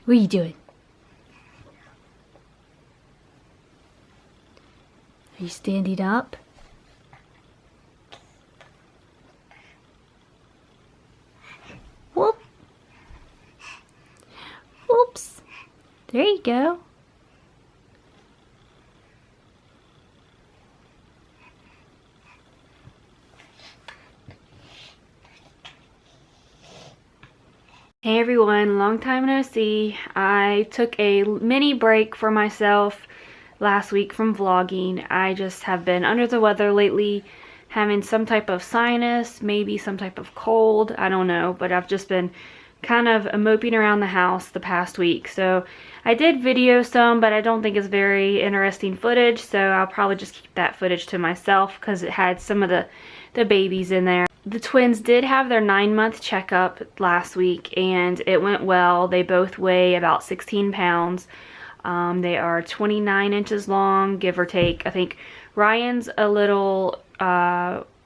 What are you doing? Are you standing up? Whoop. Oops. There you go. Hey everyone, long time no see. I took a mini break for myself last week from vlogging. I just have been under the weather lately, having some type of sinus, maybe some type of cold, I don't know, but I've just been kind of moping around the house the past week. So I did video some, but I don't think it's very interesting footage, so I'll probably just keep that footage to myself because it had some of the babies in there. The twins did have their 9-month checkup last week and it went well. They both weigh about 16 pounds. They are 29 inches long, give or take. I think Ryan's a little,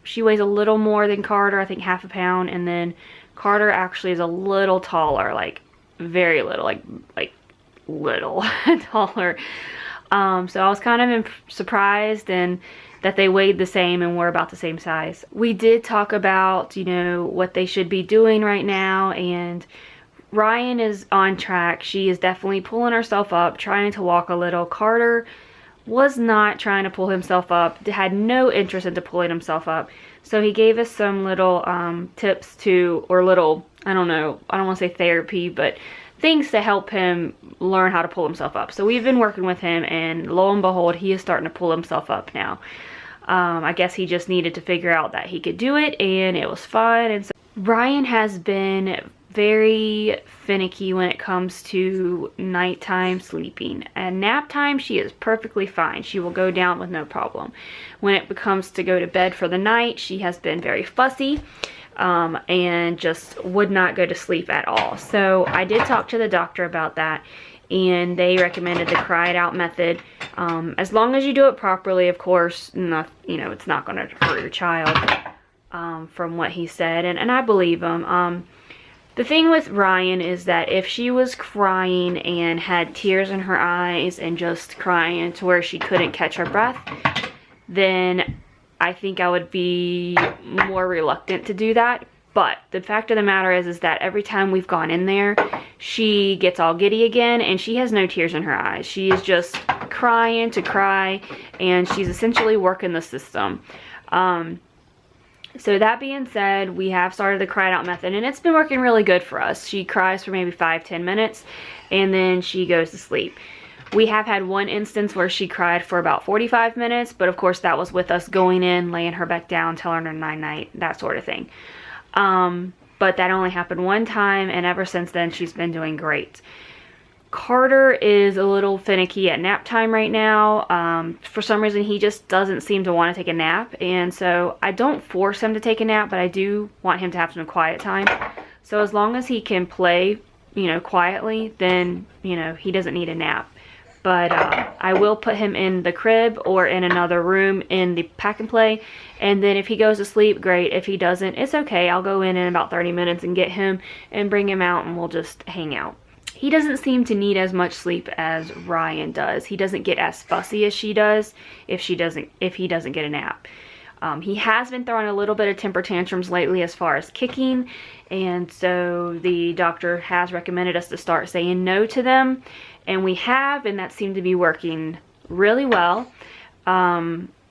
she weighs a little more than Carter, I think half a pound, and then Carter actually is a little taller, like very little, like little taller. So I was kind of surprised and that they weighed the same and were about the same size. We did talk about, you know, what they should be doing right now, and Ryan is on track. She is definitely pulling herself up, trying to walk a little. Carter was not trying to pull himself up, had no interest into pulling himself up. So he gave us some little tips to, or little, I don't know, I don't want to say therapy, but things to help him learn how to pull himself up. So we've been working with him, and lo and behold, he is starting to pull himself up now. I guess he just needed to figure out that he could do it, and it was fun. And so Ryan has been very finicky when it comes to nighttime sleeping. At nap time, she is perfectly fine. She will go down with no problem. When it becomes to go to bed for the night, she has been very fussy. And just would not go to sleep at all. So I did talk to the doctor about that, and they recommended the cry it out method. As long as you do it properly, of course, not, you know, it's not going to hurt your child, from what he said, and I believe him. The thing with Ryan is that if she was crying and had tears in her eyes and just crying to where she couldn't catch her breath, then I think I would be more reluctant to do that. But the fact of the matter is that every time we've gone in there, she gets all giddy again, and she has no tears in her eyes. She is just crying to cry, and she's essentially working the system. So that being said, we have started the cry it out method, and it's been working really good for us. She cries for maybe 5-10 minutes, and then she goes to sleep. We have had one instance where she cried for about 45 minutes, but of course that was with us going in, laying her back down, telling her night-night, that sort of thing. But that only happened one time, and ever since then she's been doing great. Carter is a little finicky at nap time right now. For some reason he just doesn't seem to want to take a nap, and so I don't force him to take a nap, but I do want him to have some quiet time. So as long as he can play, you know, quietly, then, you know, he doesn't need a nap. But I will put him in the crib or in another room in the pack and play, and then if he goes to sleep, great. If he doesn't, it's okay. I'll go in about 30 minutes and get him and bring him out, and we'll just hang out. He doesn't seem to need as much sleep as Ryan does. He doesn't get as fussy as she does if he doesn't get a nap. He has been throwing a little bit of temper tantrums lately as far as kicking, and so the doctor has recommended us to start saying no to them, and we have, and that seemed to be working really well.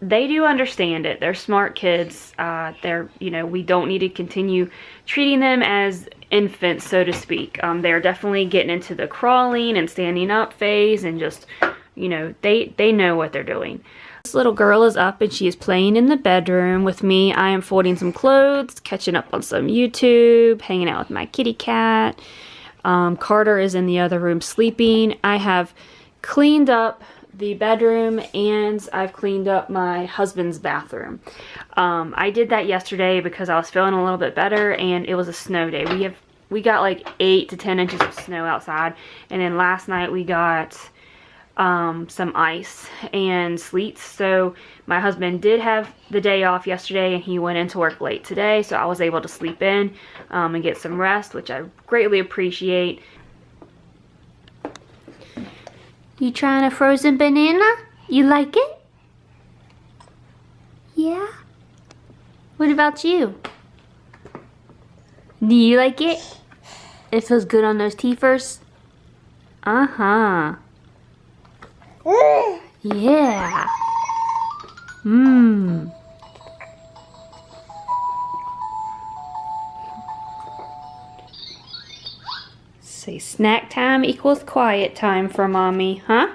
They do understand it. They're smart kids. You know, we don't need to continue treating them as infants, so to speak. They're definitely getting into the crawling and standing up phase, and just, you know, they know what they're doing. This little girl is up and she is playing in the bedroom with me. I am folding some clothes, catching up on some YouTube, hanging out with my kitty cat. Carter is in the other room sleeping. I have cleaned up the bedroom, and I've cleaned up my husband's bathroom. I did that yesterday because I was feeling a little bit better, and it was a snow day. We got like 8 to 10 inches of snow outside, and then last night we got some ice and sleets. So my husband did have the day off yesterday, and he went into work late today, so I was able to sleep in and get some rest, which I greatly appreciate. You trying a frozen banana? You like it? Yeah? What about you? Do you like it? It feels good on those teethers? Uh-huh. Yeah. Mmm. Say snack time equals quiet time for mommy, huh?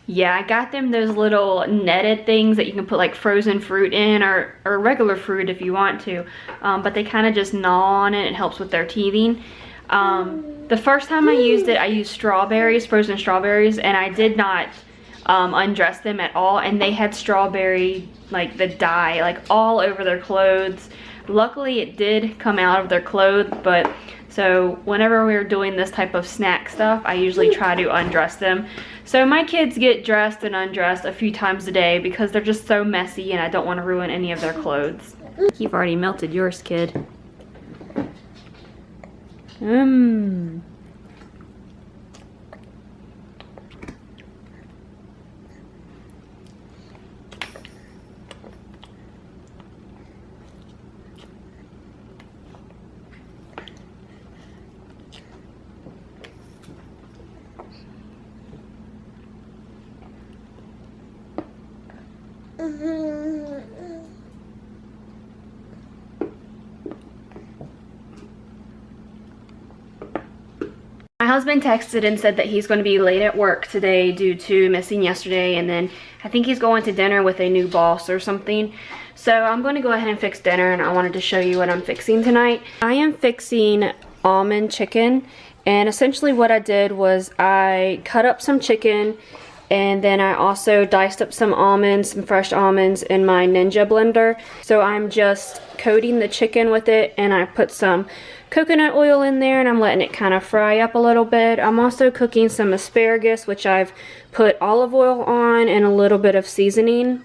Yeah, I got them those little netted things that you can put like frozen fruit in or regular fruit if you want to. But they kind of just gnaw on it. It helps with their teething. The first time I used it, I used strawberries, frozen strawberries, and I did not undress them at all. And they had strawberry, like the dye, like all over their clothes. Luckily, it did come out of their clothes, but so whenever we're doing this type of snack stuff, I usually try to undress them. So my kids get dressed and undressed a few times a day because they're just so messy and I don't want to ruin any of their clothes. You've already melted yours, kid. My husband texted and said that he's going to be late at work today due to missing yesterday, and then I think he's going to dinner with a new boss or something. So I'm going to go ahead and fix dinner, and I wanted to show you what I'm fixing tonight. I am fixing almond chicken, and essentially what I did was I cut up some chicken, and then I also diced up some almonds, some fresh almonds in my Ninja blender. So I'm just coating the chicken with it, and I put some coconut oil in there, and I'm letting it kind of fry up a little bit. I'm also cooking some asparagus, which I've put olive oil on and a little bit of seasoning.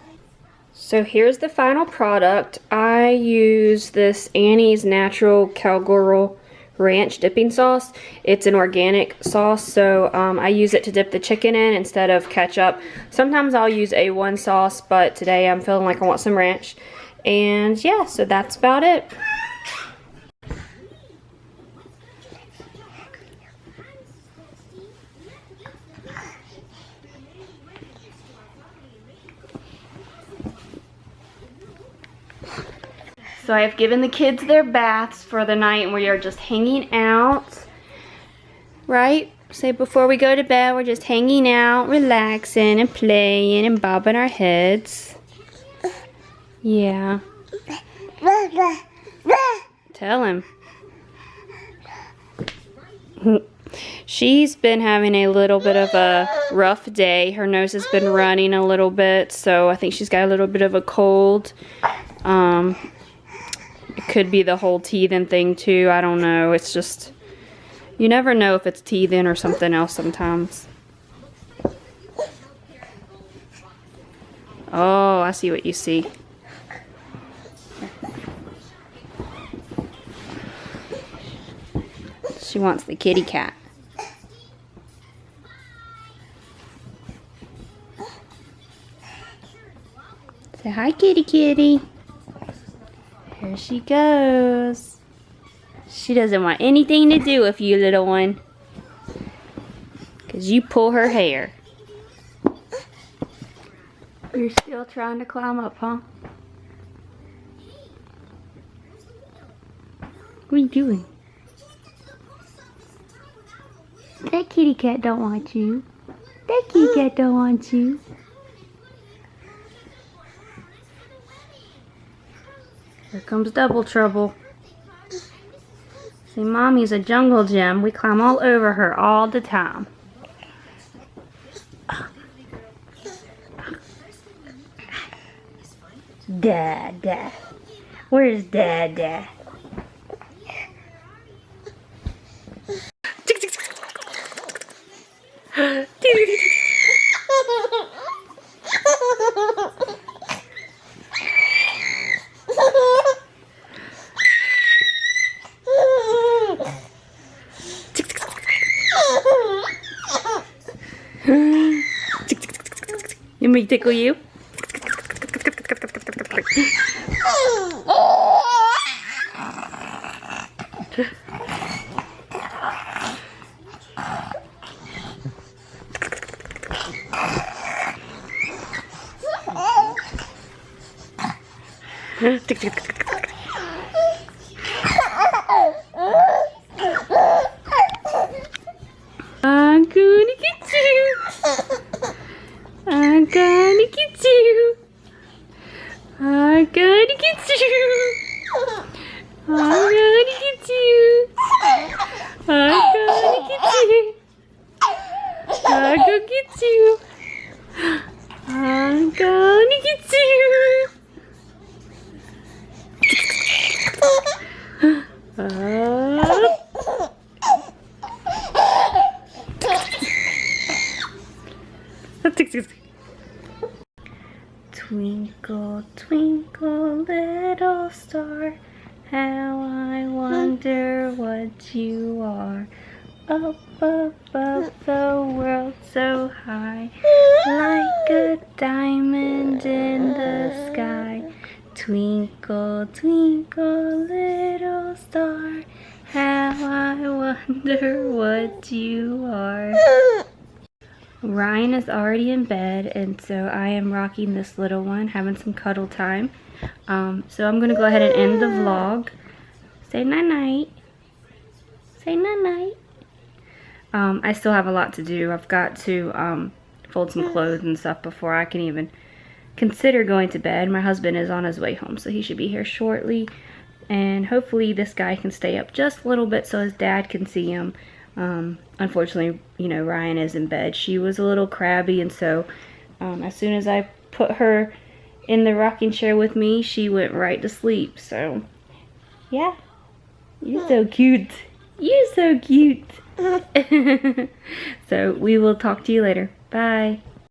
So here's the final product. I use this Annie's Natural Cowgirl Ranch dipping sauce. It's an organic sauce, so I use it to dip the chicken in instead of ketchup. Sometimes I'll use A1 sauce, but today I'm feeling like I want some ranch. And yeah, so that's about it. So I have given the kids their baths for the night, and we are just hanging out. Right? Say before we go to bed, we're just hanging out, relaxing and playing and bobbing our heads. Yeah. Tell him. She's been having a little bit of a rough day. Her nose has been running a little bit, so I think she's got a little bit of a cold. It could be the whole teething thing too. I don't know. It's just, you never know if it's teething or something else sometimes. Oh, I see what you see. She wants the kitty cat. Say hi, kitty kitty. Here she goes. She doesn't want anything to do with you, little one. 'Cause you pull her hair. You're still trying to climb up, huh? What are you doing? That kitty cat don't want you. That kitty cat don't want you. Here comes double trouble. See, Mommy's a jungle gym. We climb all over her all the time. Dada. Where's Dada? me to tickle you? I'm gonna get you. I'm gonna get you. I'm gonna get you. I'm gonna get you. I'm gonna get you. I'm gonna get you. I'm gonna get you. Twinkle, twinkle, little star, how I wonder what you are. Up above the world so high, like a diamond in the sky. Twinkle, twinkle, little star, how I wonder what you are. Ryan is already in bed, and so I am rocking this little one, having some cuddle time. So I'm going to go ahead and end the vlog. Say night-night. Say night-night. I still have a lot to do. I've got to fold some clothes and stuff before I can even consider going to bed. My husband is on his way home, so he should be here shortly. And hopefully this guy can stay up just a little bit so his dad can see him. Unfortunately, you know, Ryan is in bed. She was a little crabby, and so as soon as I put her in the rocking chair with me, she went right to sleep. So, yeah. You're so cute. You're so cute. So, we will talk to you later. Bye.